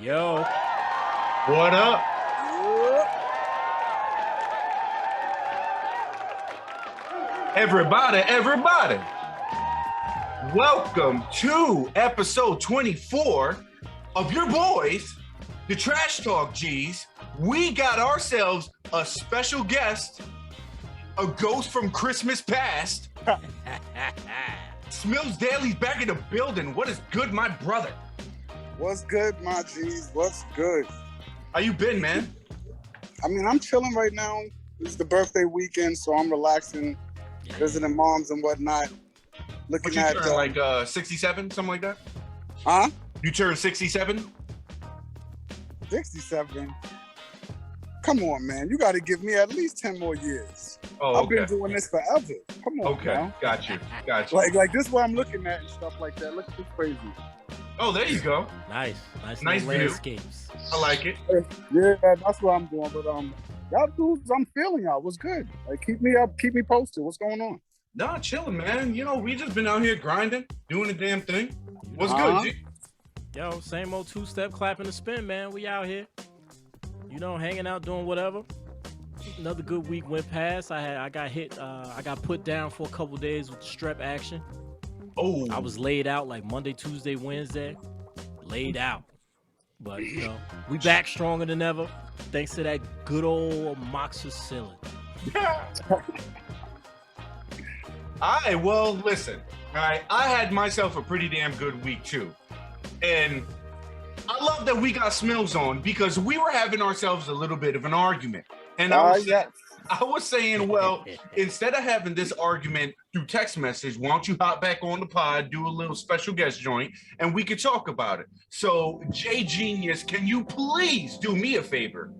Yo. What up? Everybody. Welcome to episode 24 of your boys, the Trash Talk G's. We got ourselves a special guest, a ghost from Christmas past. Smillz Dailey's back in the building. What is good, my brother? What's good, my G's? What's good? How you been, man? I mean, I'm chilling right now. It's the birthday weekend, so I'm relaxing, visiting moms and whatnot. Looking at turn, like 67, something like that? Huh? You turned 67? 67? Come on, man. You got to give me at least 10 more years. Oh, okay. I've been doing this forever. Come on, okay. Now. Got you. Like this is what I'm looking at and stuff like that. Look at this crazy. Oh, there you go. Nice view. Landscapes. I like it. Yeah, that's what I'm doing. But y'all dudes, I'm feeling y'all. What's good? Like, keep me up, keep me posted. What's going on? Nah, chilling, man. You know, we just been out here grinding, doing the damn thing. What's good, G? Yo, same old two-step clapping the spin, man. We out here. You know, hanging out, doing whatever. Another good week went past. I got put down for a couple days with strep action. Oh. I was laid out like Monday, Tuesday, Wednesday. Laid out. But, you know, we back stronger than ever. Thanks to that good old amoxicillin. All right, well, listen. All right, I had myself a pretty damn good week, too. And I love that we got Smillz on because we were having ourselves a little bit of an argument. And I was saying, well, instead of having this argument through text message, why don't you hop back on the pod, do a little special guest joint, and we could talk about it. So, Jay Genius, can you please do me a favor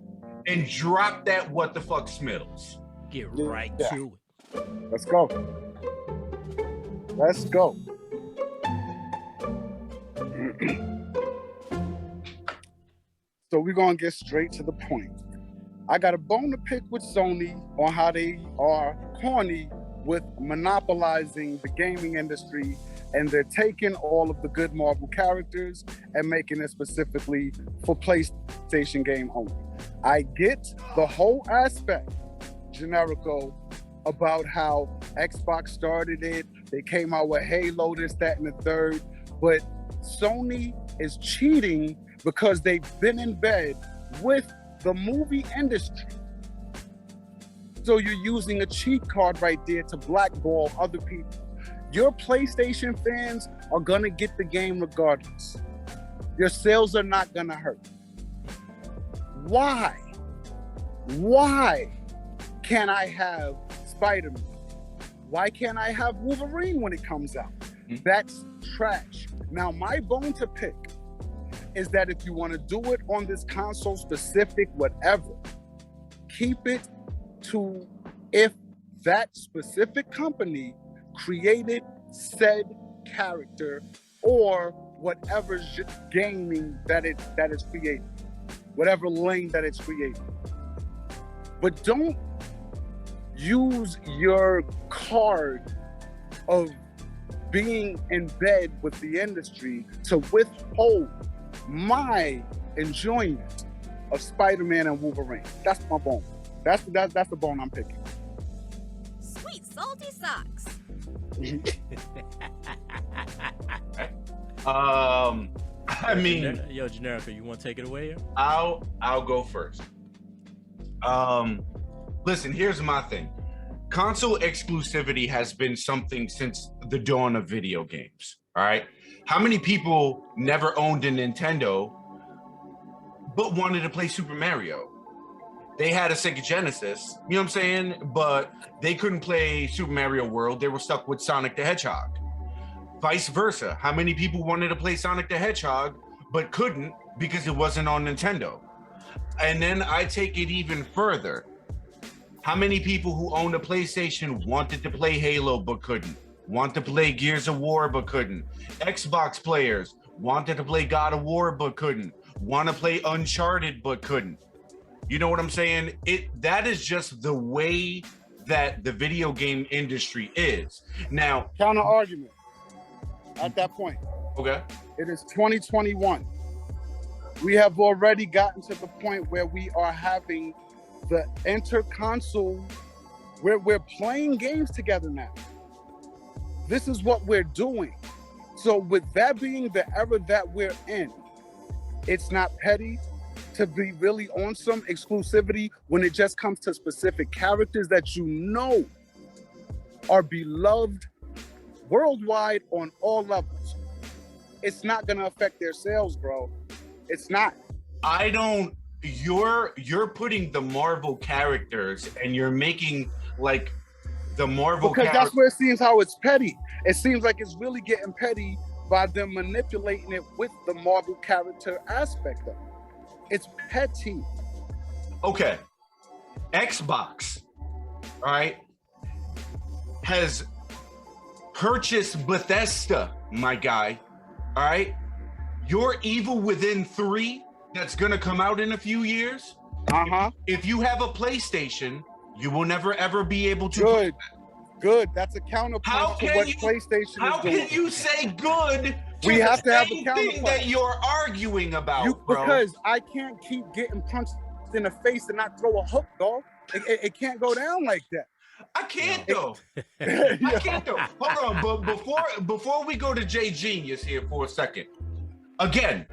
and drop that what the fuck Smillz? Get right to it. Let's go. So we're going to get straight to the point. I got a bone to pick with Sony on how they are corny with monopolizing the gaming industry, and they're taking all of the good Marvel characters and making it specifically for PlayStation game only. I get the whole aspect, Generico, about how Xbox started it. They came out with Halo, this, that, and the third. But Sony is cheating because they've been in bed with the movie industry. So you're using a cheat card right there to blackball other people. Your PlayStation fans are gonna get the game regardless. Your sales are not gonna hurt. Why can't I have SpiderMan? Why can't I have Wolverine when it comes out? That's trash. Now, my bone to pick is that if you want to do it on this console specific, whatever, keep it to if that specific company created said character or whatever gaming that is created, whatever lane that it's created. But don't use your card of being in bed with the industry to withhold my enjoyment of Spider-Man and Wolverine. That's my bone. That's the bone I'm picking. Sweet salty socks. I mean, yo, Generica, you want to take it away here? I'll go first. Listen, here's my thing. Console exclusivity has been something since the dawn of video games. All right. How many people never owned a Nintendo but wanted to play Super Mario? They had a Sega Genesis, you know what I'm saying? But they couldn't play Super Mario World. They were stuck with Sonic the Hedgehog. Vice versa. How many people wanted to play Sonic the Hedgehog but couldn't because it wasn't on Nintendo? And then I take it even further. How many people who owned a PlayStation wanted to play Halo but couldn't? Want to play Gears of War but couldn't? Xbox players wanted to play God of War but couldn't? Want to play Uncharted but couldn't? You know what I'm saying? That is just the way that the video game industry is. Now, counter argument at that point. Okay. It is 2021. We have already gotten to the point where we are having the inter-console, where we're playing games together now. This is what we're doing. So with that being the era that we're in, it's not petty to be really on some exclusivity when it just comes to specific characters that you know are beloved worldwide on all levels. It's not gonna affect their sales, bro. It's not. You're putting the Marvel characters and you're making like the Marvel because that's where it seems how it's petty. It seems like it's really getting petty by them manipulating it with the Marvel character aspect of it. It's petty. Okay. Xbox, all right, has purchased Bethesda, my guy, all right? Your Evil Within 3 that's gonna come out in a few years, if you have a PlayStation, you will never ever be able to. Good. That's a counterpoint to what PlayStation is doing. How can you say good to we have to have a thing counterpoint that you're arguing about, bro? Because I can't keep getting punched in the face and not throw a hook, dog. It can't go down like that. I can't though. I can't though. Hold on, but before we go to Jay Genius here for a second, again,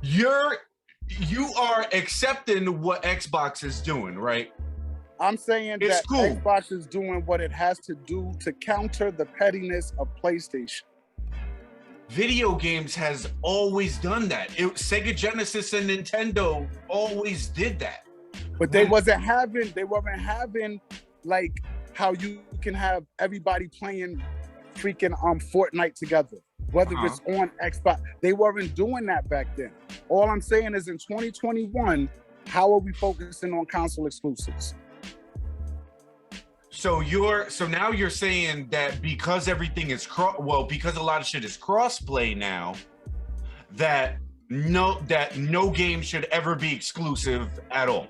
you are accepting what Xbox is doing, right? I'm saying that cool. Xbox is doing what it has to do to counter the pettiness of PlayStation. Video games has always done that. Sega Genesis and Nintendo always did that. But they weren't having like how you can have everybody playing freaking Fortnite together, whether it's on Xbox. They weren't doing that back then. All I'm saying is in 2021, how are we focusing on console exclusives? So now you're saying that because everything is because a lot of shit is crossplay now, that no game should ever be exclusive at all.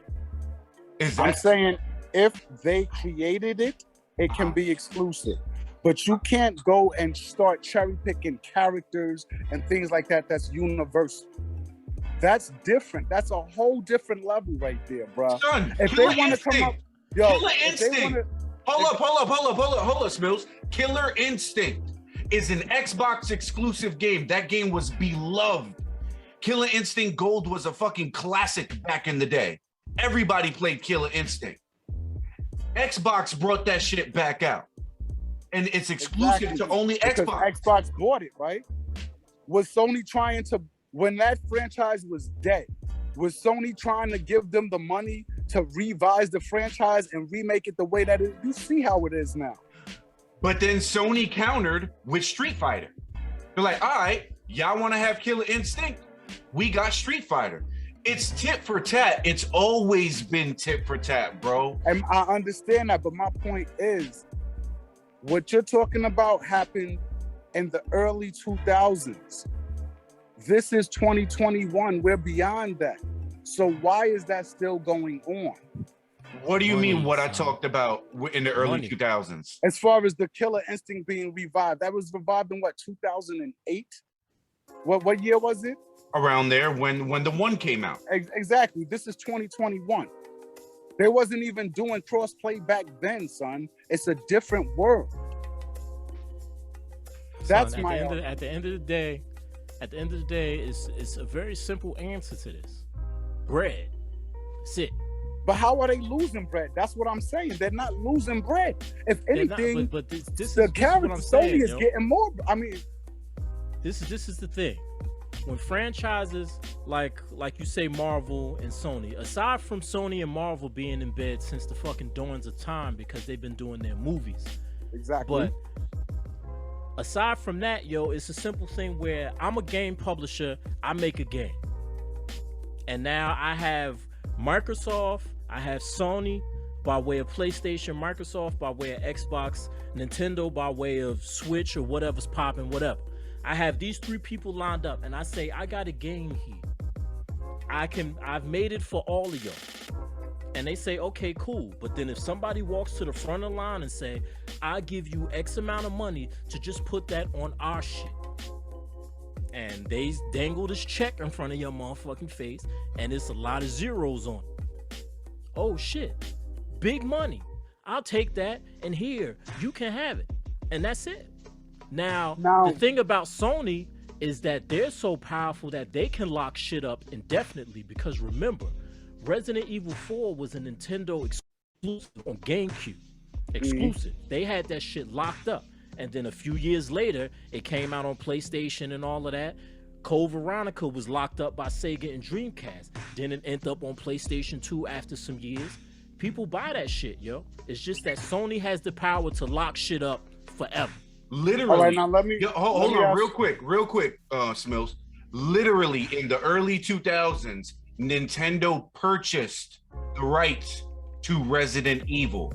I'm saying if they created it, it can be exclusive. But you can't go and start cherry picking characters and things like that. That's universal. That's different. That's a whole different level right there, bro. Son, if they want to come up, Killer Instinct. Hold up, Smillz. Killer Instinct is an Xbox exclusive game. That game was beloved. Killer Instinct Gold was a fucking classic back in the day. Everybody played Killer Instinct. Xbox brought that shit back out. And it's exclusive to only Xbox. Because Xbox bought it, right? Was Sony trying to, when that franchise was dead, was Sony trying to give them the money to revise the franchise and remake it the way that it, you see how it is now. But then Sony countered with Street Fighter. They're like, all right, y'all want to have Killer Instinct? We got Street Fighter. It's tit for tat. It's always been tit for tat, bro. And I understand that, but my point is, what you're talking about happened in the early 2000s. This is 2021. We're beyond that. So why is that still going on? What do you mean what I talked about in the early 2000s? As far as the Killer Instinct being revived, that was revived in what, 2008? What year was it? Around there when the one came out. Exactly. This is 2021. They wasn't even doing crossplay back then, son. It's a different world. That's son, my at the end of the day, it's a very simple answer to this. Bread. That's it. But how are they losing bread? That's what I'm saying. They're not losing bread. If anything, but this the is character what I'm Sony saying, is getting more. I mean, this is the thing. When franchises like you say Marvel and Sony, aside from Sony and Marvel being in bed since the fucking dawns of time because they've been doing their movies. Exactly. But aside from that, yo, it's a simple thing where I'm a game publisher, I make a game. And now I have Microsoft, I have Sony by way of PlayStation, Microsoft by way of Xbox, Nintendo by way of Switch or whatever's popping, whatever. I have these three people lined up and I say, I got a game here. I've made it for all of y'all. And they say, okay, cool. But then if somebody walks to the front of the line and say, I give you X amount of money to just put that on our shit. and they dangle this check in front of your motherfucking face, and it's a lot of zeros on it. Oh shit, big money. I'll take that, and here, you can have it. And that's it. Now, the thing about Sony is that they're so powerful that they can lock shit up indefinitely, because remember, Resident Evil 4 was a Nintendo exclusive on GameCube. Exclusive. They had that shit locked up. And then a few years later, it came out on PlayStation and all of that. Code Veronica was locked up by Sega and Dreamcast. Then it ended up on PlayStation 2 after some years. People buy that shit, yo. It's just that Sony has the power to lock shit up forever. Literally. All right, now let me hold on real quick, Smillz. Literally in the early 2000s, Nintendo purchased the rights to Resident Evil,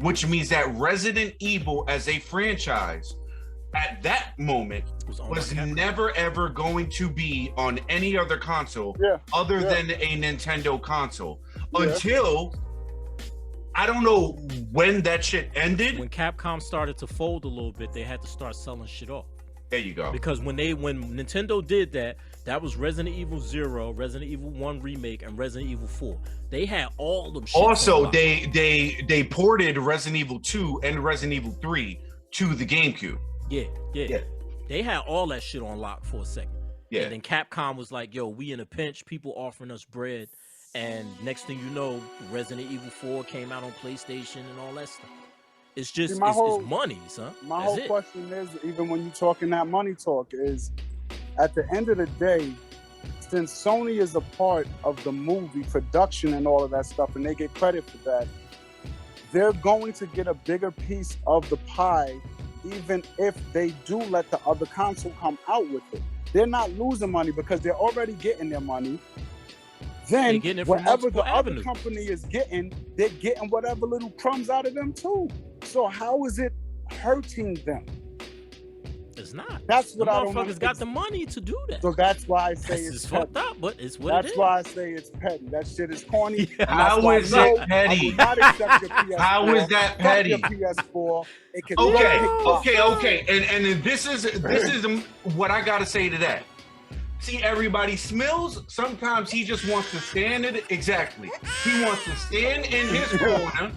which means that Resident Evil as a franchise at that moment was never ever going to be on any other console other than a Nintendo console until I don't know when that shit ended. When Capcom started to fold a little bit, they had to start selling shit off. There you go. Because when Nintendo did that, that was Resident Evil 0, Resident Evil 1 Remake, and Resident Evil 4. They had all them shit. Also, they ported Resident Evil 2 and Resident Evil 3 to the GameCube. Yeah. They had all that shit on lock for a second. Yeah. And then Capcom was like, yo, we in a pinch, people offering us bread. And next thing you know, Resident Evil 4 came out on PlayStation and all that stuff. It's just, it's money, son. My whole question is, even when you're talking that money talk, is at the end of the day, since Sony is a part of the movie production and all of that stuff, and they get credit for that, they're going to get a bigger piece of the pie, even if they do let the other console come out with it. They're not losing money because they're already getting their money. Then whatever the other company is getting, they're getting whatever little crumbs out of them too. So how is it hurting them? It's not. That's what I don't know. Motherfuckers got the money to do that. So that's why I say it's fucked up, but it's what it is. That's why I say it's petty. That shit is corny. How is that petty? How is that petty? Your PS4. It can Okay. And this is what I gotta say to that. See, everybody, Smillz, sometimes he just wants to stand in it. Exactly. He wants to stand in his corner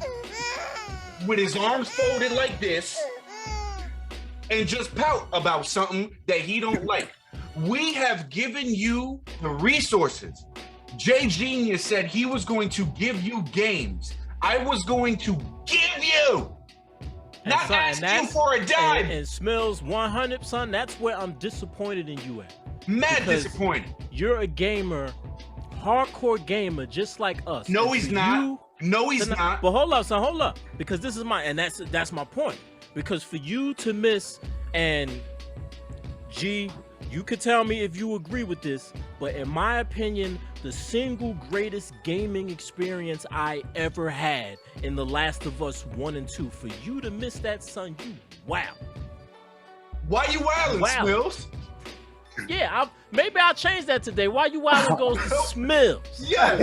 with his arms folded like this and just pout about something that he don't like. We have given you the resources. Jay Genius said he was going to give you games. I was going to give you, not ask you for a dime. And Smillz 100, son, that's where I'm disappointed in you at. Mad disappointed. You're a gamer, hardcore gamer, just like us. No, he's not. No, he's not. But hold up, son, hold up. Because this is that's my point. Because for you to miss, and G, you could tell me if you agree with this, but in my opinion, the single greatest gaming experience I ever had in The Last of Us 1 and 2, for you to miss that, son, you wow. Why you wildin', Smillz? Yeah, maybe I'll change that today. Why You Wildin' goes to Smillz. Yes.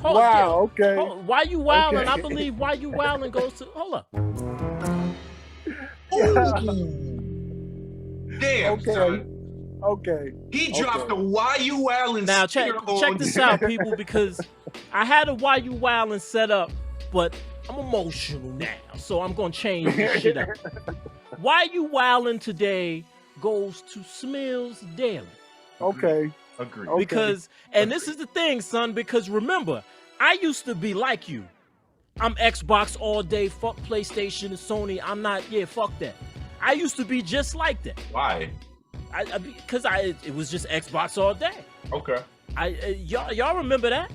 Okay. Why You Wildin'? Okay. I believe Why You Wildin' goes to. Hold up. Damn, son. Okay. He dropped the Why You Wildin' Now check this out, people, because I had a Why You Wildin' set up, but I'm emotional now, so I'm gonna change this shit up. Why You Wildin' today goes to Smillz Dailey. Okay. Agreed. Because, and this is the thing, son, because remember, I used to be like you. I'm Xbox all day, fuck PlayStation and Sony. I'm not, fuck that. I used to be just like that. Why? Because it was just Xbox all day. Okay. Y'all remember that?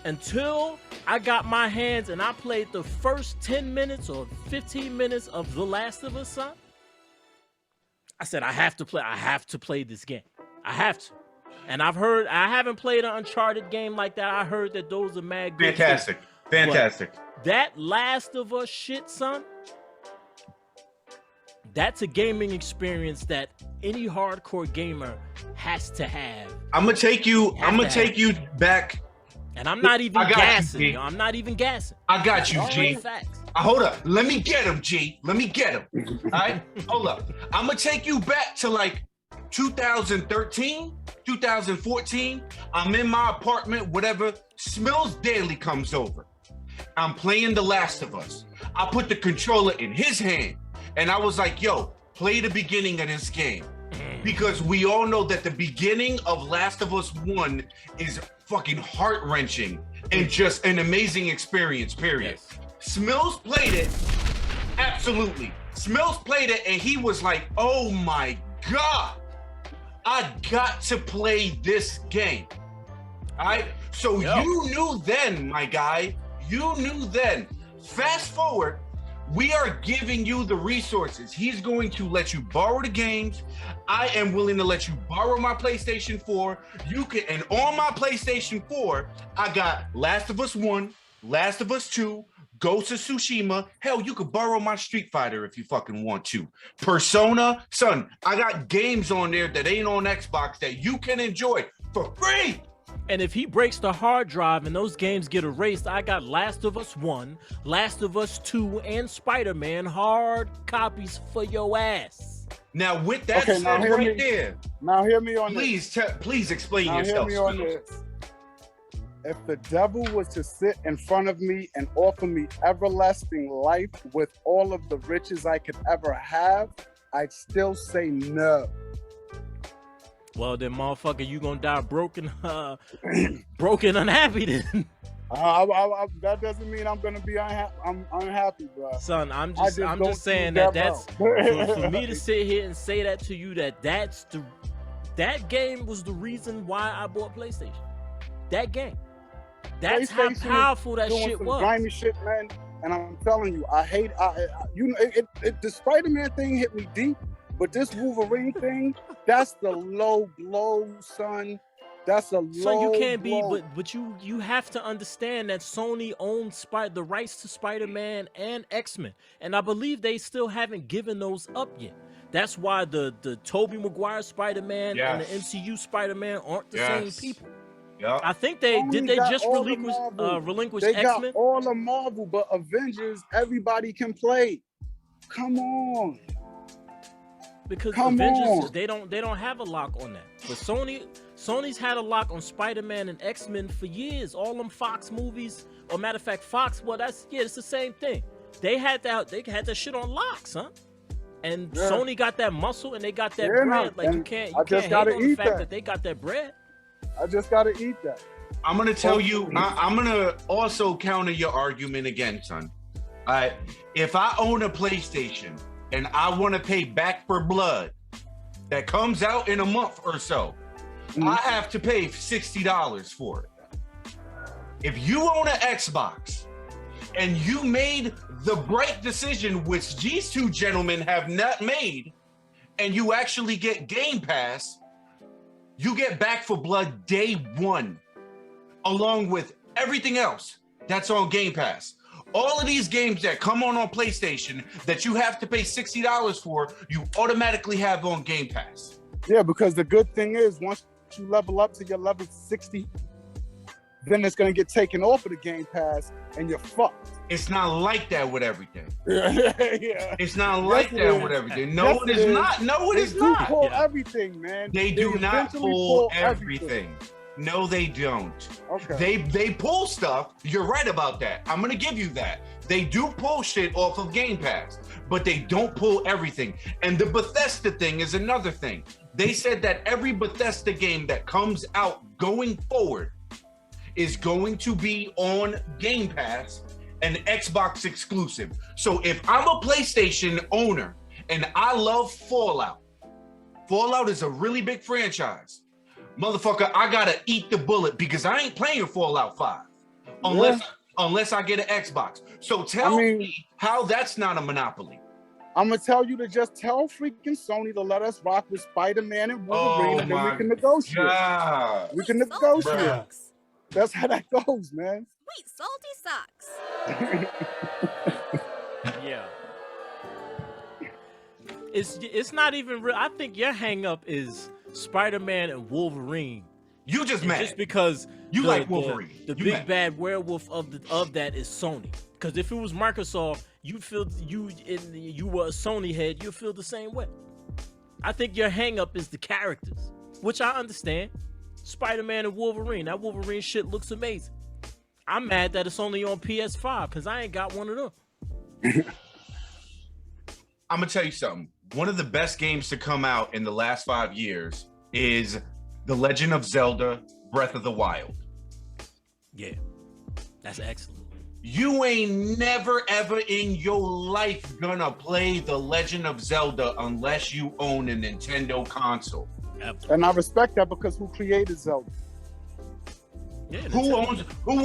Until I got my hands and I played the first 10 minutes or 15 minutes of The Last of Us, son. I said, I have to play this game. I have to. And I haven't played an Uncharted game like that. I heard that those are mad good. Fantastic. Fantastic. But that Last of Us shit, son, that's a gaming experience that any hardcore gamer has to have. I'm gonna take you back. And I'm not even gassing. I'm not even gassing. I got you, G. Facts. Hold up. Let me get him, G. Let me get him. All right? Hold up. I'm going to take you back to like 2013, 2014. I'm in my apartment, whatever. Smillz Dailey comes over. I'm playing The Last of Us. I put the controller in his hand, and I was like, yo, play the beginning of this game. Because we all know that the beginning of Last of Us 1 is fucking heart-wrenching and just an amazing experience, period. Yes. Smillz played it, absolutely. Smillz played it, and he was like, oh my God, I got to play this game. All right? So you knew then, my guy, you knew then. Fast forward, we are giving you the resources. He's going to let you borrow the games. I am willing to let you borrow my PlayStation 4. You can, and on my PlayStation 4, I got Last of Us 1, Last of Us 2, Ghost of Tsushima. Hell, you could borrow my Street Fighter if you fucking want to. Persona, son, I got games on there that ain't on Xbox that you can enjoy for free. And if he breaks the hard drive and those games get erased, I got Last of Us 1, Last of Us 2, and SpiderMan hard copies for your ass. Now, with that said right there, now hear me on this. Please explain now yourself. Hear me on this. If the devil was to sit in front of me and offer me everlasting life with all of the riches I could ever have, I'd still say no. Well, then, motherfucker, you gonna die broken, broken, unhappy then. That doesn't mean I'm gonna be unhappy. I'm unhappy, bro. Son, I'm just saying that's for me to sit here and say that to you that game was the reason why I bought PlayStation. That game. That's how powerful that shit was. Grimy shit, man. And I'm telling you, the Spider-Man thing hit me deep. But this Wolverine thing, that's the low blow, son. That's a low blow. So you can't be, but you have to understand that Sony owns the rights to Spider-Man and X-Men, and I believe they still haven't given those up yet. That's why the Tobey Maguire Spider-Man and the MCU Spider-Man aren't the same people. Yeah. I think they just relinquish They X-Men. got all of Marvel, but Avengers, everybody can play. Come on. Because Avengers, they don't have a lock on that. But Sony's had a lock on Spider-Man and X-Men for years. All them Fox movies, or matter of fact, Fox. Well, it's the same thing. They had that shit on lock, son. And Sony got that muscle and they got that bread. Like you can't hate on the fact that they got that bread. I just gotta eat that. I'm gonna tell you. I'm gonna also counter your argument again, son. All right. If I own a PlayStation and I want to pay Back for Blood that comes out in a month or so, I have to pay $60 for it. If you own an Xbox and you made the bright decision, which these two gentlemen have not made, and you actually get Game Pass, you get Back for Blood day one, along with everything else that's on Game Pass. All of these games that come on PlayStation that you have to pay $60 for, you automatically have on Game Pass. Yeah, because the good thing is once you level up to your level 60, then it's going to get taken off of the Game Pass and you're fucked. It's not like that with everything. Yeah. It's not like that with everything. No, it is not. No, it is not. They pull everything, man. They do not pull everything. No, they don't. Okay. They pull stuff. You're right about that. I'm gonna give you that. They do pull shit off of Game Pass, but they don't pull everything. And the Bethesda thing is another thing. They said that every Bethesda game that comes out going forward is going to be on Game Pass and Xbox exclusive. So if I'm a PlayStation owner and I love Fallout is a really big franchise. Motherfucker, I gotta eat the bullet because I ain't playing Fallout 5 unless I get an Xbox. So tell me how that's not a monopoly. I'm gonna tell you to just tell freaking Sony to let us rock with Spider-Man and Wolverine, and then we can negotiate. God. We can negotiate. That's how that goes, man. Sweet salty socks. Yeah. It's not even real. I think your hang up is Spider-Man and Wolverine You just And mad. just because You like Wolverine. The You big mad. bad werewolf of that is Sony. Because if it was Microsoft, you were a Sony head, you'd feel the same way. I think your hang up is the characters, which I understand. Spider-Man and Wolverine. That Wolverine shit looks amazing. I'm mad that it's only on PS5 because I ain't got one of them. I'm gonna tell you something. One of the best games to come out in the last 5 years is The Legend of Zelda: Breath of the Wild. Yeah, that's excellent. You ain't never ever in your life gonna play The Legend of Zelda unless you own a Nintendo console. And I respect that because who created Zelda? Yeah, Who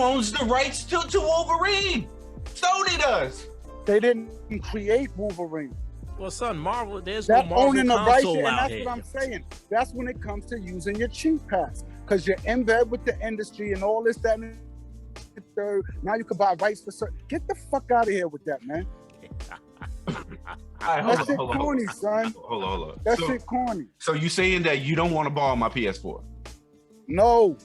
owns the rights to Wolverine? Sony does. They didn't create Wolverine. Well, son, Marvel. There's That no Marvel owning the rights, console and out that's here. what I'm saying. That's when it comes to using your cheap pass, because you're in bed with the industry and all this, that, and the third. Now you can buy rights for certain. Get the fuck out of here with that, man. That shit corny, son. Hold on. That shit corny. So you saying that you don't want to borrow my PS4? No.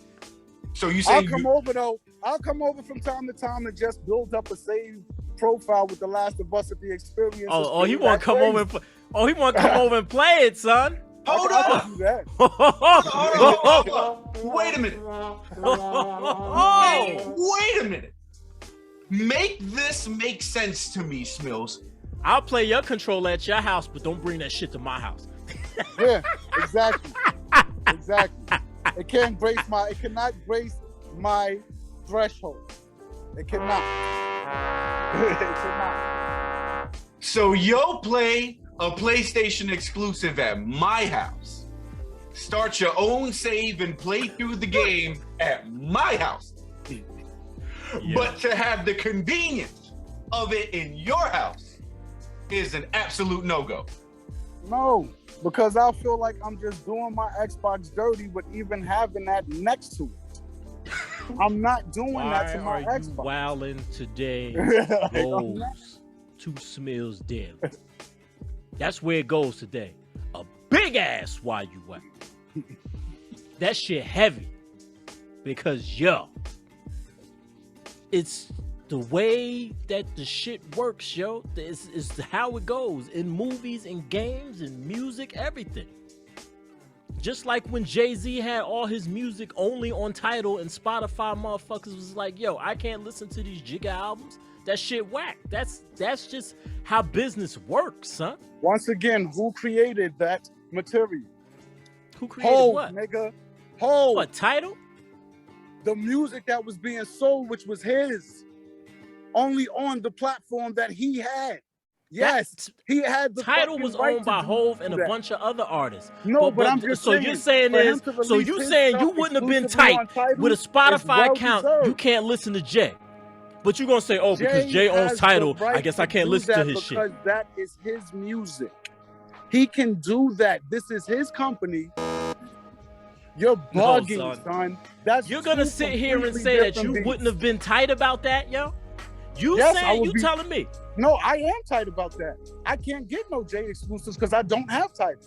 So you I'll saying come over though. I'll come over from time to time and just build up a save profile with The Last of Us if the experience. He want to come over and he want to come over and play it, son. Hold I on. can do that. Hold on. Wait a minute. Wait a minute. Make this make sense to me, Smillz. I'll play your controller at your house, but don't bring that shit to my house. Yeah, exactly. Exactly. It cannot grace my threshold. It cannot. It cannot. So you'll play a PlayStation exclusive at my house. Start your own save and play through the game at my house. But to have the convenience of it in your house is an absolute no-go. No, because I feel like I'm just doing my Xbox dirty with even having that next to it. I'm not doing that to my Why are you Xbox. wilding today goes to Smillz Dailey. That's where it goes today. A big ass why you wilding. That shit heavy. Because it's the way that the shit works, yo. It's how it goes in movies and games and music, everything. Just like when JayZ had all his music only on Tidal and Spotify motherfuckers was like, yo, I can't listen to these Jigga albums. That shit whack. That's just how business works, son. Once again, who created that material? Who created what? Nigga. Hold. What, Tidal? The music that was being sold, which was his, only on the platform that he had. Yes, he had the Tidal was right owned by to Hove do and a that. bunch of other artists. No, but I'm just so saying, you're saying for him is to so release you his saying you stuff wouldn't have been exclusively on tight Tidal with a Spotify is well account. deserved. You can't listen to Jay, but you're gonna say, oh, because Jay owns has Tidal, the right I guess I to can't do listen to that his shit. because that is his music. He can do that. This is his company. You're bugging, son. That's You're gonna two sit here and completely say that different you beats. wouldn't have been tight about that, yo? You Yes, I saying would you be- telling me? No, I am tight about that. I can't get no J exclusives because I don't have Tidal.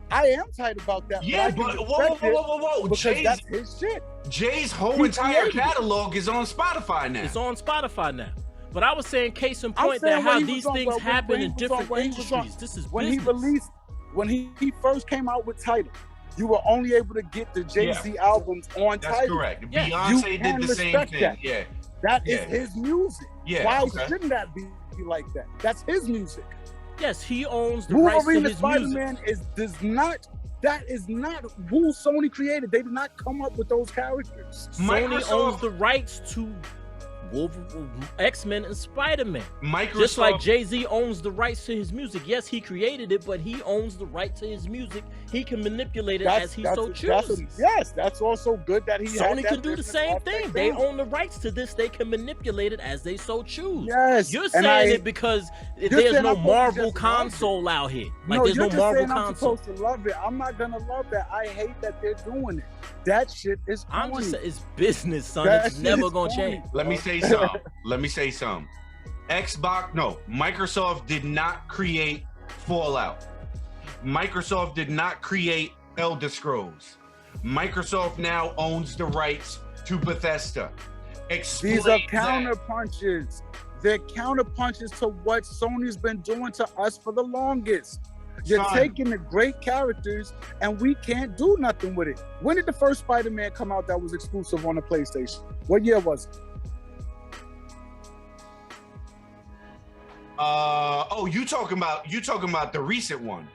I am tight about that. Yeah, I can but whoa. respect it because that's his shit. Jay's whole He entire created it. catalog is on Spotify now. It's on Spotify now. But I was saying, case in I'm point, saying that when how he was these on- things when happen he in was different on- when he was on- industries. This is When business. when he first came out with Tidal, you were only able to get the JayZ albums on That's Tidal. correct. Yeah. Beyonce You did can the same respect thing. that. Yeah. That is Yeah. his music. Yeah, Why okay. shouldn't that be like that? That's his music. Yes, he owns the rights to Wolverine and his music. Spider-Man that is not who Sony created. They did not come up with those characters. Sony Microsoft- owns the rights to X-Men and Spider-Man. Microsoft, Just like JayZ owns the rights to his music. Yes, he created it, but he owns the right to his music. He can manipulate it as he so chooses. Yes, that's also good that he had Sony that can do the business same aspect thing. They down. own the rights to this. They can manipulate it as they so choose. Yes, You're and saying it because there's saying no I'm supposed to Marvel just love console out here. Like No, there's you're no just Marvel saying I'm console. supposed to love it. I'm not gonna love that. I hate that they're doing it. That shit is corny. I'm just saying it's business, son. That It's shit never is gonna corny. change. let me say something. Microsoft did not create Fallout. Microsoft did not create Elder Scrolls. Microsoft now owns the rights to Bethesda. Explain These are that. counter punches. They're counter punches to what Sony's been doing to us for the longest. You're Son. taking the great characters and we can't do nothing with it. When did the first Spider-Man come out that was exclusive on the PlayStation? What year was it? You talking about the recent one.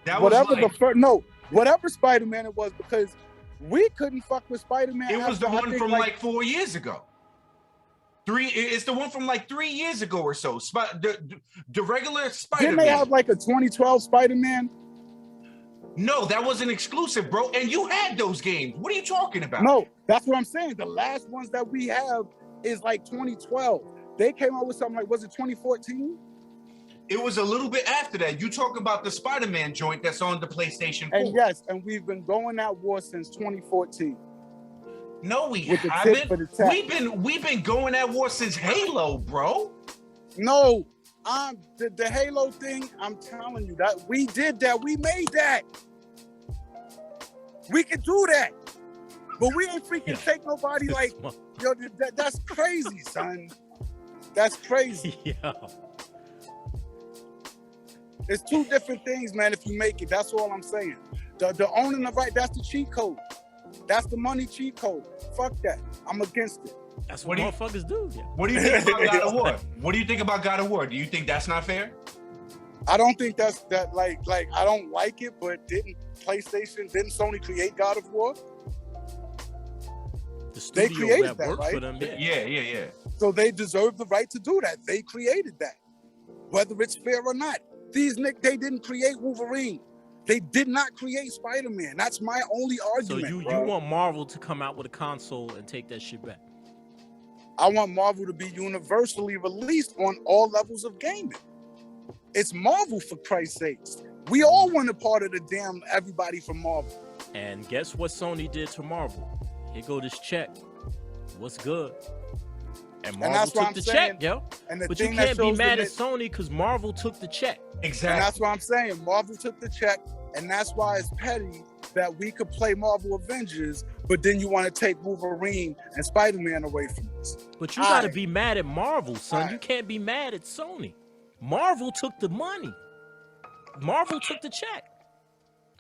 That Whatever was like, the first, no, whatever Spider-Man it was, because we couldn't fuck with Spider-Man. it was the after, I one think, from like 4 years ago. It's the one from like 3 years ago or so. The regular Spider-Man. Didn't they have like a 2012 Spider-Man? No, that wasn't exclusive, bro. And you had those games. What are you talking about? No, that's what I'm saying. The last ones that we have is like 2012. They came out with something like, was it 2014? It was a little bit after that. You talk about the Spider-Man joint that's on the PlayStation 4. And yes, and we've been going at war since 2014. No, we With the tit haven't. for the tat. We've been going at war since Halo, bro. No, the Halo thing, I'm telling you that we did that. We made that. We can do that. But we ain't freaking take nobody like, yo, that's crazy, son. That's crazy. Yeah. It's two different things, man, if you make it. That's all I'm saying. The owning the right, that's the cheat code. That's the money cheat code. Fuck that. I'm against it. That's what motherfuckers do. Yeah. What do you think about God of War? What do you think about God of War? Do you think that's not fair? I don't think that's that like I don't like it, but didn't Sony create God of War? The studio They created that that, worked right? for them. Yeah. So they deserve the right to do that. They created that. Whether it's fair or not. They didn't create Wolverine. They did not create Spider-Man. That's my only argument. So you bro. want Marvel to come out with a console and take that shit back? I want Marvel to be universally released on all levels of gaming. It's Marvel, for Christ's sakes. We all want a part of the damn everybody from Marvel. And guess what Sony did to Marvel? Here go this check. What's good? And Marvel that's what took I'm the saying. check, yo. And the But you thing that can't be shows mad that at Sony because Marvel took the check. Exactly. And that's what I'm saying. Marvel took the check, and that's why it's petty that we could play Marvel Avengers, but then you want to take Wolverine and Spider-Man away from us. But you gotta be mad at Marvel, son. Alright. You can't be mad at Sony. Marvel took the money. Marvel took the check.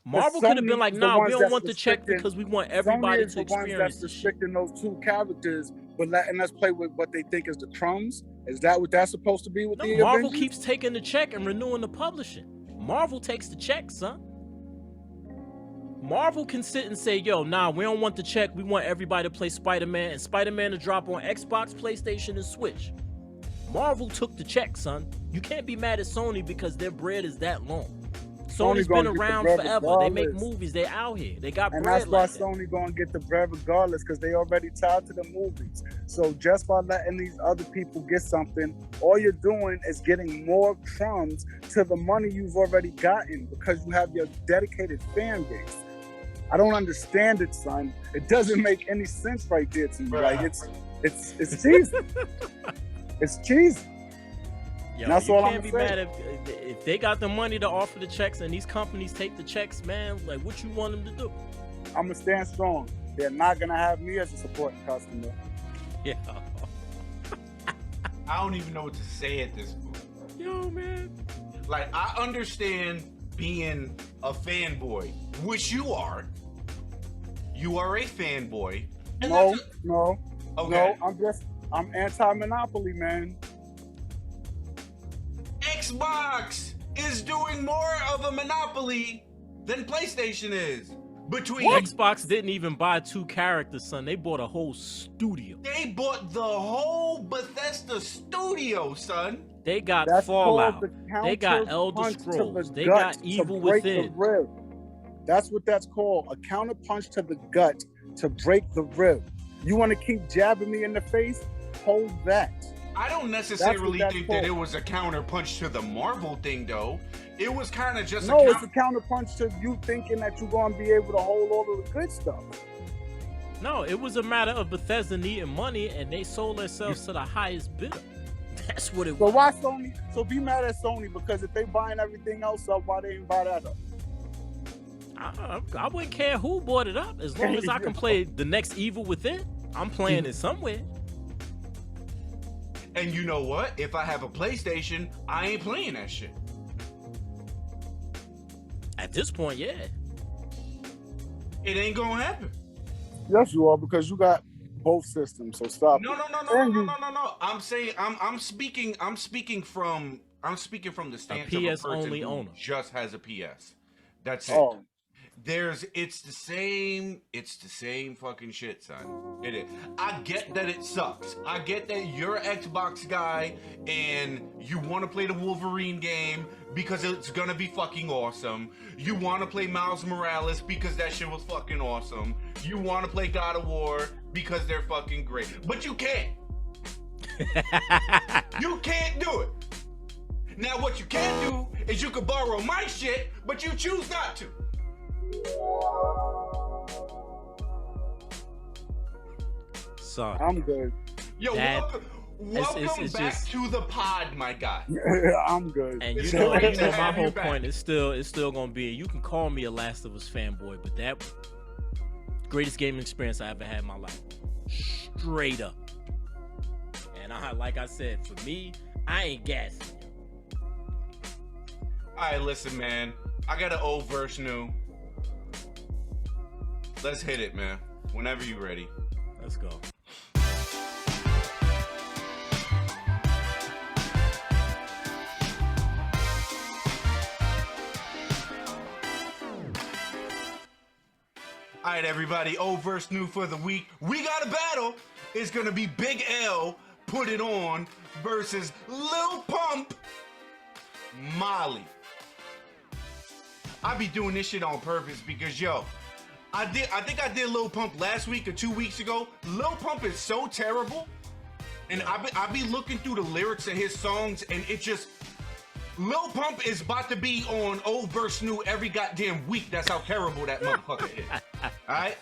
Marvel could have been like, nah, we don't want the check because we want everybody to experience that's this shit. restricting those two characters, but letting us play with what they think is the crumbs. Is that what that's supposed to be with No, the Marvel Avengers? keeps taking the check and renewing the publishing. Marvel takes the check, son. Marvel can sit and say, yo, nah, we don't want the check. We want everybody to play Spider-Man, and Spider-Man to drop on Xbox, PlayStation, and Switch. Marvel took the check, son. You can't be mad at Sony because their bread is that long. Sony's been gonna get the around bread forever. They make regardless. movies. They out here. They got And bread that's why like that. Sony gonna get the bread regardless, because they already tied to the movies. So just by letting these other people get something, all you're doing is getting more crumbs to the money you've already gotten because you have your dedicated fan base. I don't understand it, son. It doesn't make any sense right there to me. Bruh. Like it's cheesy. It's cheesy. Yo, That's you all can't I'm be saying. mad if they got the money to offer the checks and these companies take the checks, man. Like, what you want them to do? I'm gonna stand strong. They're not gonna have me as a supporting customer. Yeah. I don't even know what to say at this point. Yo, man. Like, I understand being a fanboy, which you are. You are a fanboy. And No, that's no, okay. no. I'm anti-monopoly, man. Xbox is doing more of a monopoly than PlayStation is. Between Xbox didn't even buy 2 characters, son. They bought a whole studio. they bought the whole Bethesda studio, son. They got That's Fallout. called the They got counter Elder punch to the Scrolls. They gut got to Evil break the Within. rib. That's what that's called. A counter punch to the gut to break the rib. You want to keep jabbing me in the face? Hold that. I don't necessarily that's think that called. it was a counter punch to the Marvel thing, though. It was kind of just No, a it's a counter punch to you thinking that you're going to be able to hold all of the good stuff. No, it was a matter of Bethesda needing money, and they sold themselves to the highest bidder. That's what it So was. why Sony? So be mad at Sony because if they buying everything else up, why they ain't buy that up? I wouldn't care who bought it up as long as I can play the next Evil Within. I'm playing it somewhere. And you know what? If I have a PlayStation, I ain't playing that shit. At this point, yeah. It ain't gonna happen. Yes, you are, because you got both systems. So stop. No. I'm saying I'm speaking from the stance of a PS person only who owner. just has a PS. That's it. Oh, It's the same fucking shit, son. It is. I get that it sucks. I get that you're an Xbox guy and you want to play the Wolverine game because it's gonna be fucking awesome. You want to play Miles Morales because that shit was fucking awesome. You want to play God of War because they're fucking great. But you can't. You can't do it. Now what you can do is you can borrow my shit, but you choose not to. Son, I'm good. Yo, welcome it's back just- to the pod, my guy. I'm good. and It's you know great to my have you whole back. point is still gonna be, you can call me a Last of Us fanboy, but that greatest gaming experience I ever had in my life, straight up. And like I said, for me, I ain't gassing. All right, listen, man. I got an old verse new. Let's hit it, man. Whenever you ready. Let's go. All right, everybody. Old verse new for the week. We got a battle. It's gonna be Big L, Put It On, versus Lil Pump, Molly. I be doing this shit on purpose because, yo, I think I did Lil Pump last week or 2 weeks ago. Lil Pump is so terrible, and I be looking through the lyrics of his songs, and it just, Lil Pump is about to be on Old Verse New every goddamn week. That's how terrible that motherfucker is. All right,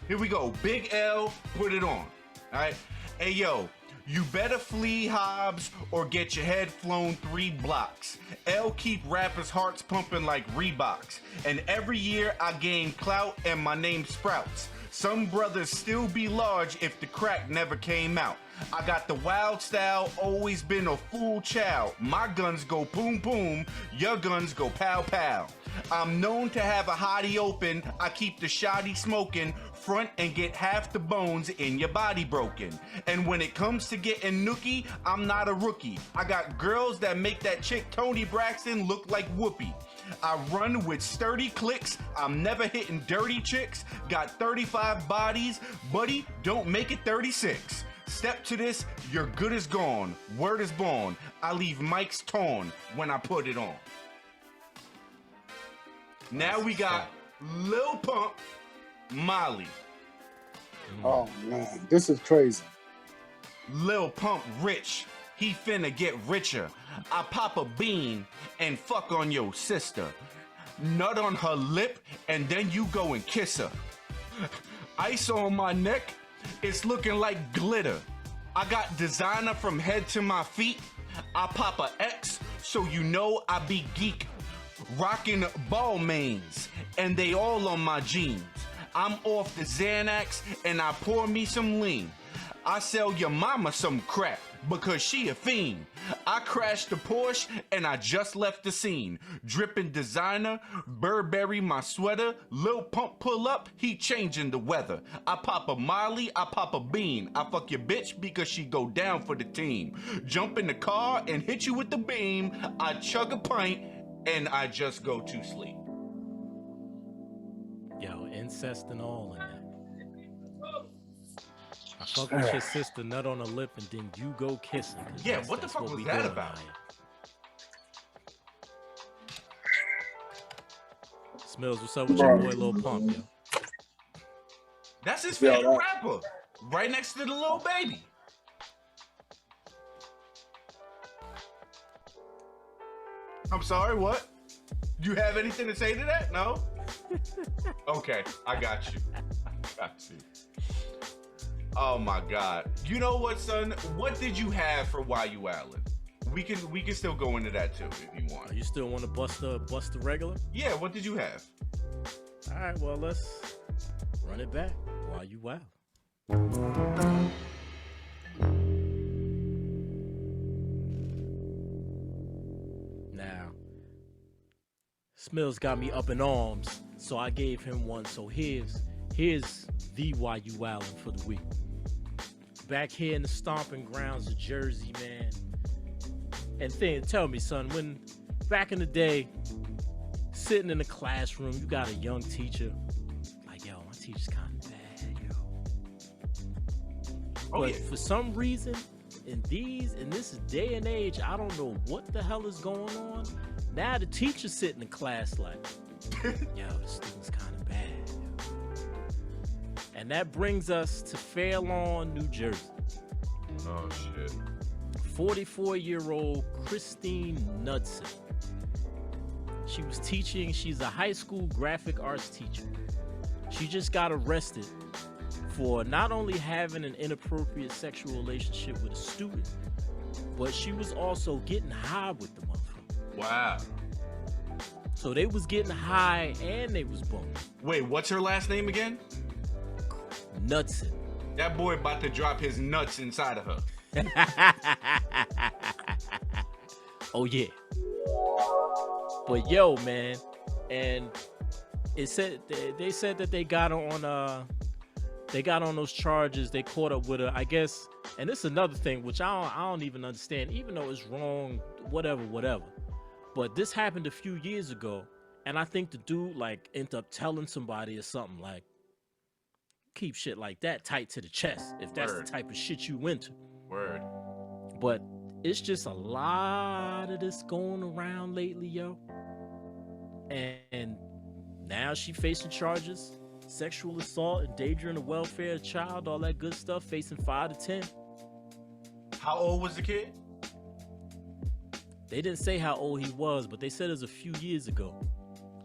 here we go. Big L, Put It On. All right, hey yo. You better flee Hobbs or get your head flown 3 blocks. L keep rappers' hearts pumping like Reeboks. And every year I gain clout and my name sprouts. Some brothers still be large if the crack never came out. I got the wild style, always been a fool child. My guns go boom boom, your guns go pow pow. I'm known to have a hottie open, I keep the shoddy smoking, front and get half the bones in your body broken. And when it comes to getting nookie, I'm not a rookie. I got girls that make that chick Tony Braxton look like Whoopi. I run with sturdy clicks, I'm never hitting dirty chicks. Got 35 bodies, buddy, don't make it 36. Step to this, your good is gone. Word is born. I leave mics torn when I put it on. Now we got Lil Pump, Molly. Oh man, this is crazy. Lil Pump rich, he finna get richer. I pop a bean and fuck on your sister. Nut on her lip and then you go and kiss her. Ice on my neck, it's looking like glitter. I got designer from head to my feet. I pop a X so you know I be geek. Rockin' ball mains and they all on my jeans. I'm off the Xanax and I pour me some lean. I sell your mama some crack because she a fiend. I crashed the Porsche and I just left the scene. Dripping designer, Burberry my sweater. Lil Pump pull up, he changing the weather. I pop a Molly, I pop a bean. I fuck your bitch because she go down for the team. Jump in the car and hit you with the beam. I chug a pint and I just go to sleep. Yo, incest and all in that. I fuck with your sister, nut on her lip, and then you go kissing. Yeah, what the fuck was we that doing about? out here. Smillz, what's up with your boy Lil Pump, yo? That's his Yeah, favorite that- rapper. Right next to the Lil Baby. I'm sorry, what? Do you have anything to say to that? No? Okay, I got you. Got you. Oh my God. You know what, son? What did you have for Why You Wildin? We can still go into that too if you want. You still want to bust the regular? Yeah, what did you have? All right, well, let's run it back while you wild. Now, Smillz got me up in arms, so I gave him one. So here's the Why You Wildin' for the week. Back here in the stomping grounds of Jersey, man. And tell me, son, when back in the day, sitting in the classroom, you got a young teacher, like, yo, my teacher's kind of bad, yo. But for some reason, in this day and age, I don't know what the hell is going on. Now the teacher sitting in the class like, yo, the student's kind of bad, yo. And that brings us to Fair Lawn, New Jersey. Oh, shit. 44-year-old Christine Knudsen. She was teaching, she's a high school graphic arts teacher. She just got arrested for not only having an inappropriate sexual relationship with a student, but she was also getting high with the motherfucker. Wow. So they was getting high and they was bumping. Wait, what's her last name again? Knudsen. That boy about to drop his nuts inside of her. Oh yeah. But yo, man, and it said they said that they got on those charges. They caught up with her, I guess. And this is another thing which I don't even understand, even though it's wrong, whatever. But this happened a few years ago, and I think the dude like ended up telling somebody or something like, keep shit like that tight to the chest if that's the type of shit you into. Word. But it's just a lot of this going around lately, yo. And now she facing charges, sexual assault, endangering the welfare of a child, all that good stuff, facing 5 to 10. How old was the kid? They didn't say how old he was, but they said it was a few years ago.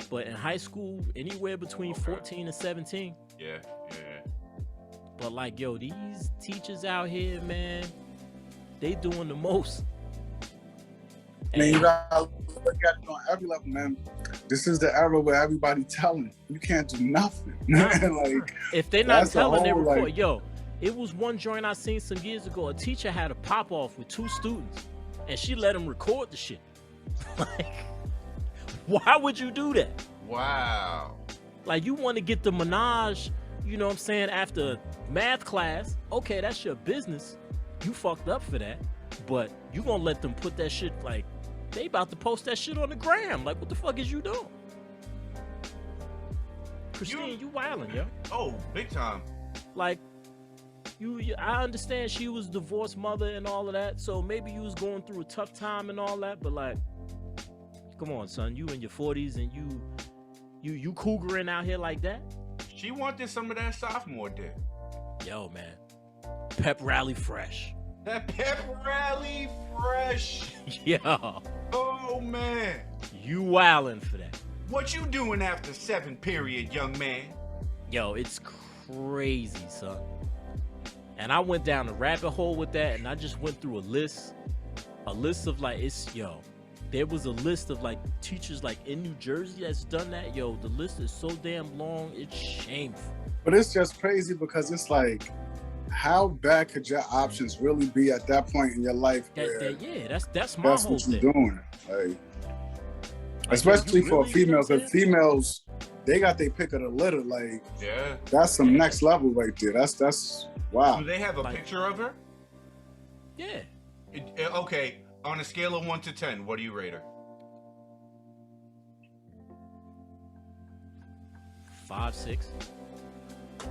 But in high school, anywhere between 14 and 17. Yeah. But like, yo, these teachers out here, man, they doing the most. Man, you gotta look at it on every level, man. This is the era where everybody telling. You can't do nothing. Like, if they're not telling, they report. Like, yo, it was one joint I seen some years ago. A teacher had a pop off with 2 students, and she let them record the shit. Like, why would you do that? Wow. Like, you want to get the menage, you know what I'm saying, after math class. Okay, that's your business. You fucked up for that. But you gonna let them put that shit, like, they about to post that shit on the gram. Like, what the fuck is you doing? Christine, you wildin', yo. Oh, big time. Like, I understand she was a divorced mother and all of that, so maybe you was going through a tough time and all that, but like, come on, son, you in your 40s and you cougaring out here like that? She wanted some of that sophomore dick. Yo, man, pep rally fresh. That pep rally fresh. Yo. Oh, man. You wildin' for that. What you doing after 7th period, young man? Yo, it's crazy, son. And I went down a rabbit hole with that, and I just went through a list of like, there was a list of like teachers like in New Jersey that's done that. Yo, the list is so damn long, it's shameful. But it's just crazy because it's like, how bad could your options really be at that point in your life? That's my that's whole what you're thing. doing. Like, especially for females, because females, they got their pick of the litter. Like, yeah, that's some next level right there. That's wow. Do they have a picture of her? Yeah. Okay, on a scale of 1 to 10, what do you rate her? 5, 6.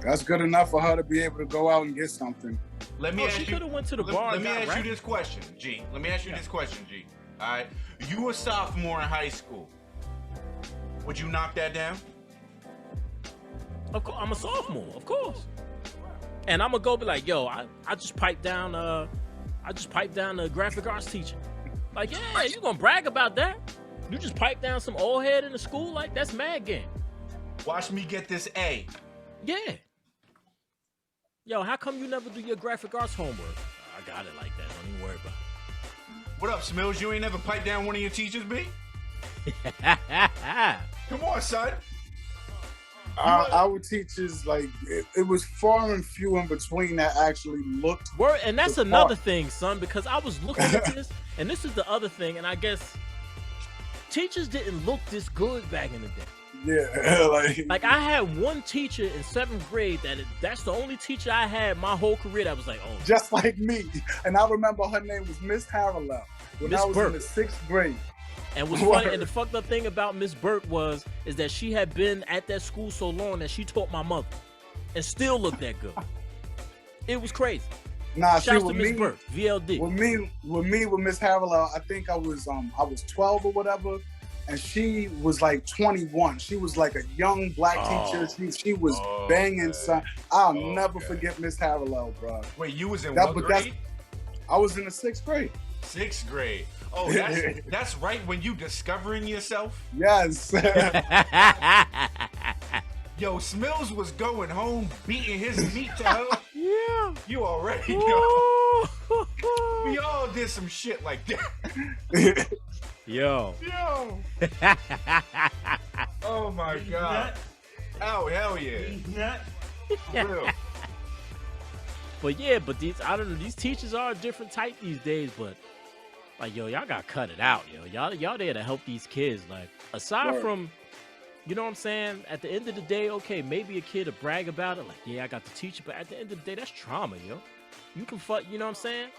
That's good enough for her to be able to go out and get something. Let me ask she you. could have went to the bar. Let me ask you this question, G. Let me ask you this question, G. All right, you a sophomore in high school. Would you knock that down? Of course, I'm a sophomore, of course. And I'm gonna go be like, yo, I just piped down the graphic arts teacher. Like, yeah, you gonna brag about that? You just piped down some old head in the school? Like, that's mad game. Watch me get this A. Yeah. Yo, how come you never do your graphic arts homework? I got it like that. Don't even worry about it. What up, Smillz? You ain't never piped down one of your teachers, B? Come on, son. Our teachers, like, it was far and few in between that actually looked. And that's another thing, son, because I was looking at this, and this is the other thing, and I guess teachers didn't look this good back in the day. Yeah, like I had one teacher in 7th grade that's the only teacher I had my whole career that was like, oh, just like me. And I remember her name was Miss Harrell when I was in the 6th grade. And what's funny, and the fucked up thing about Miss Burke is that she had been at that school so long that she taught my mother, and still looked that good. It was crazy. Nah, shouts to Miss Burke, VLD. With Miss Harrell, I think I was 12 or whatever, and she was like 21. She was like a young black teacher. She was banging, son. I'll never forget Miss Harrell, bro. Wait, you was in what grade? I was in the 6th grade. 6th grade. Oh, that's right when you discovering yourself? Yes. Yo, Smillz was going home beating his meat to her. Yeah. You already know. We all did some shit like that. Yo. Oh my God. Oh, hell yeah. For real. But I don't know, these teachers are a different type these days, but like, yo, y'all gotta cut it out, yo. Y'all there to help these kids. Like, aside from, you know what I'm saying? At the end of the day, okay, maybe a kid will brag about it, like, yeah, I got the teacher, but at the end of the day, that's trauma, yo. You can you know what I'm saying?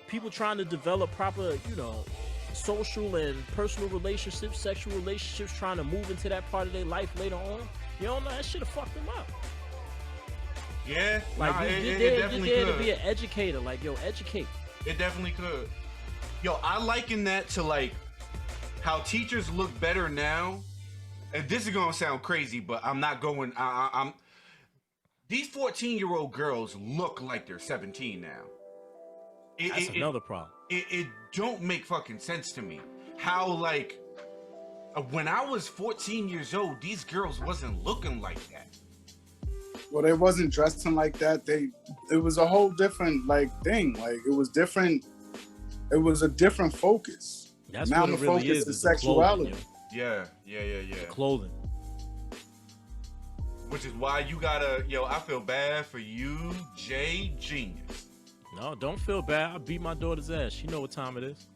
People trying to develop proper, you know, social and personal relationships, sexual relationships, trying to move into that part of their life later on. You don't know, that shit have fucked them up. Yeah, like, you're there to be an educator. Like, yo, educate. It definitely could. Yo, I liken that to like how teachers look better now. And this is gonna sound crazy, but I'm not going. I'm. These 14-year-old girls look like they're 17 now. That's another problem. It don't make fucking sense to me. How like when I was 14 years old, these girls wasn't looking like that. Well, they wasn't dressing like that. It was a whole different like thing. Like, it was different. It was a different focus. That's now what the it really focus is sexuality. Yeah. The clothing. Which is why you gotta, yo, I feel bad for you, Jay Genius. No, don't feel bad. I beat my daughter's ass. She know what time it is.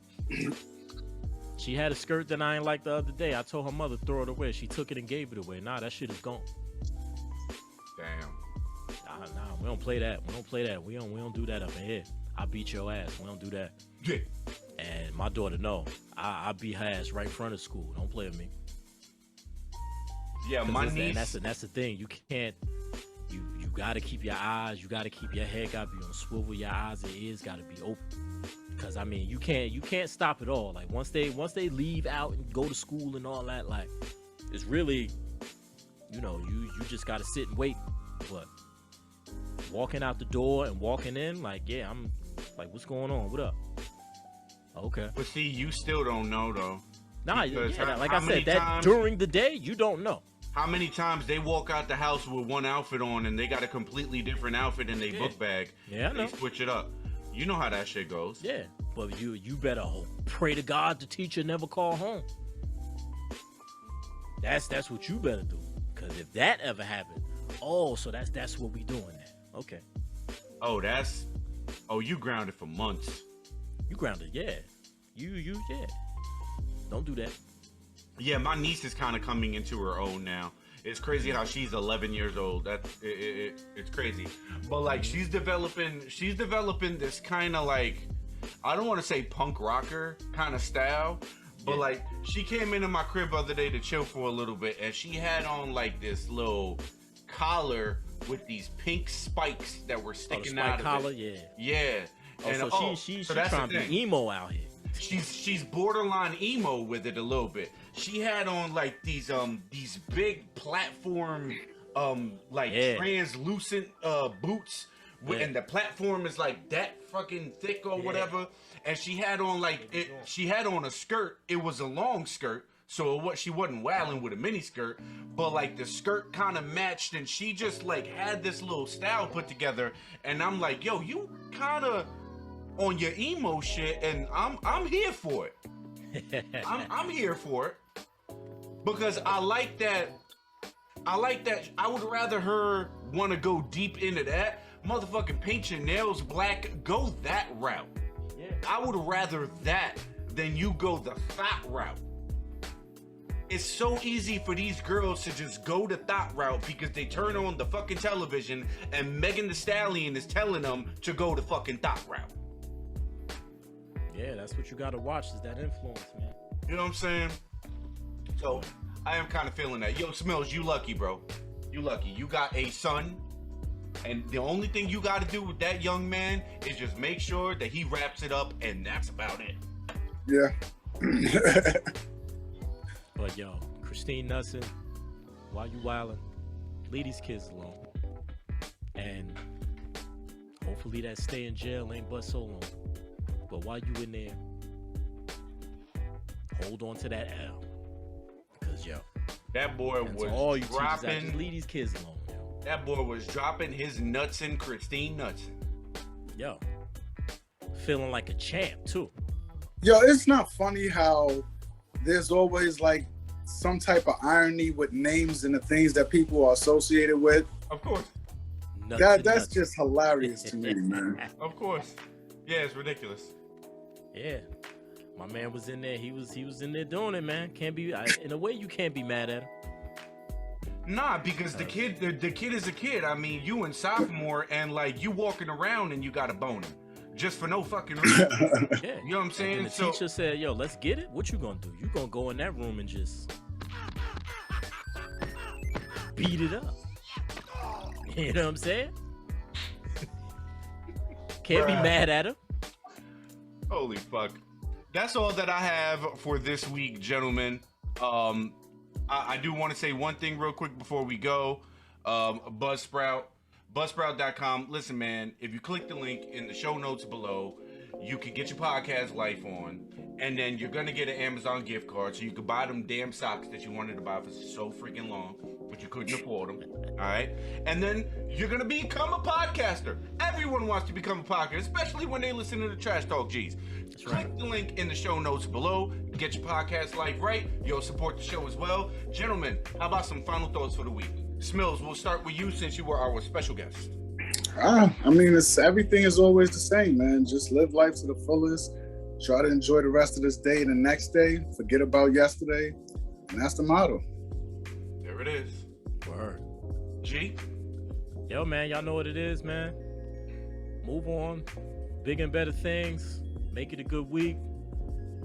She had a skirt that I ain't like the other day. I told her mother throw it away. She took it and gave it away. Nah, that shit is gone. Damn. Nah, we don't play that. We don't do that up in here. I beat your ass. We don't do that. Yeah. And my daughter know. I beat her ass right in front of school. Don't play with me. Yeah, my niece. That's the thing. You can't. You gotta keep your eyes. You gotta keep your head. Gotta be on swivel. Your eyes and ears gotta be open. Because I mean, you can't stop it all. Like once they leave out and go to school and all that, like it's really, you know, you just gotta sit and wait. But walking out the door and walking in, like, yeah, I'm like, what's going on? What up? Okay. But see, you still don't know though. Nah, yeah, like I said, that during the day, you don't know. How many times they walk out the house with one outfit on and they got a completely different outfit in their book bag? Yeah, I know. They switch it up. You know how that shit goes. Yeah, but you better pray to God the teacher never call home. That's what you better do. Because if that ever happened, so that's what we doing now. Okay. You grounded for months. You grounded, yeah. You yeah. Don't do that. Yeah, my niece is kind of coming into her own now. It's crazy how she's 11 years old. It's crazy. But like she's developing this kind of like, I don't want to say punk rocker kind of style, but like she came into my crib the other day to chill for a little bit and she had on like this little collar with these pink spikes that were sticking out of collar, it. Yeah. And she's trying to be emo out here. She's borderline emo with it a little bit. She had on like these big platform translucent boots and the platform is like that fucking thick or whatever. And she had on she had on a skirt. It was a long skirt, so she wasn't wilding with a mini skirt, but like the skirt kind of matched and she just like had this little style put together. And I'm like, yo, you kind of on your emo shit, and I'm here for it. I'm here for it because I like that I like that. I would rather her want to go deep into that. Motherfucking paint your nails black. Go that route. Yeah. I would rather that than you go the thought route. It's so easy for these girls to just go the thought route because they turn on the fucking television and Megan Thee Stallion is telling them to go the fucking thought route. Yeah, that's what you gotta watch, is that influence, man. You know what I'm saying? So I am kind of feeling that. Yo, Smillz, you lucky, bro. You lucky. You got a son, and the only thing you got to do with that young man is just make sure that he wraps it up, and that's about it. Yeah. But yo, Christine Nutson, while you wildin', leave these kids alone. And hopefully that stay in jail ain't but so long. But while you in there, hold on to that L. Cause yo, That boy that's was all you teachers out. Just dropping. leave these kids alone, yo. That boy was dropping his nuts in Christine Nutson. Yo, feeling like a champ too. Yo, it's not funny how there's always like some type of irony with names and the things that people are associated with. Of course. That's just hilarious to me, man. Of course. Yeah, it's ridiculous. Yeah, my man was in there. He was in there doing it, man. Can't be in a way you can't be mad at him. Nah, because the kid is a kid. I mean, you in sophomore and like you walking around and you got a boner just for no fucking reason. Yeah, You know what I'm saying? And the So teacher said, "Yo, let's get it. What you gonna do? You gonna go in that room and just beat it up?" You know what I'm saying? Can't be Bruh. mad at him. holy fuck. That's all that I have for this week, gentlemen. I do want to say one thing real quick before we go. Buzzsprout.com. Listen, man, if you click the link in the show notes below, you can get your podcast life on, and then you're gonna get an Amazon gift card so you can buy them damn socks that you wanted to buy for so freaking long, but you couldn't afford them. All right, and then you're gonna become a podcaster. Everyone wants to become a podcaster, especially when they listen to the Trash Talk G's. Click the link in the show notes below. Get your podcast life right. You'll support the show as well. Gentlemen, how about some final thoughts for the week? Smillz, we'll start with you since you were our special guest. I mean, everything is always the same, man. Just live life to the fullest. Try to enjoy the rest of this day and the next day. Forget about yesterday. And that's the motto. There it is. Word. G? Yo, man, y'all know what it is, man. Move on. Bigger and better things. Make it a good week.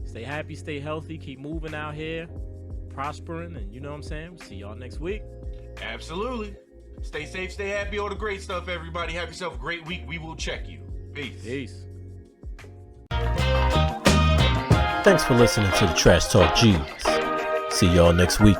Stay happy, stay healthy, keep moving out here, prospering, and you know what I'm saying? See y'all next week. Absolutely. Stay safe, stay happy, all the great stuff, everybody. Have yourself a great week. We will check you. Peace. Peace. Thanks for listening to the Trash Talk G's. See y'all next week.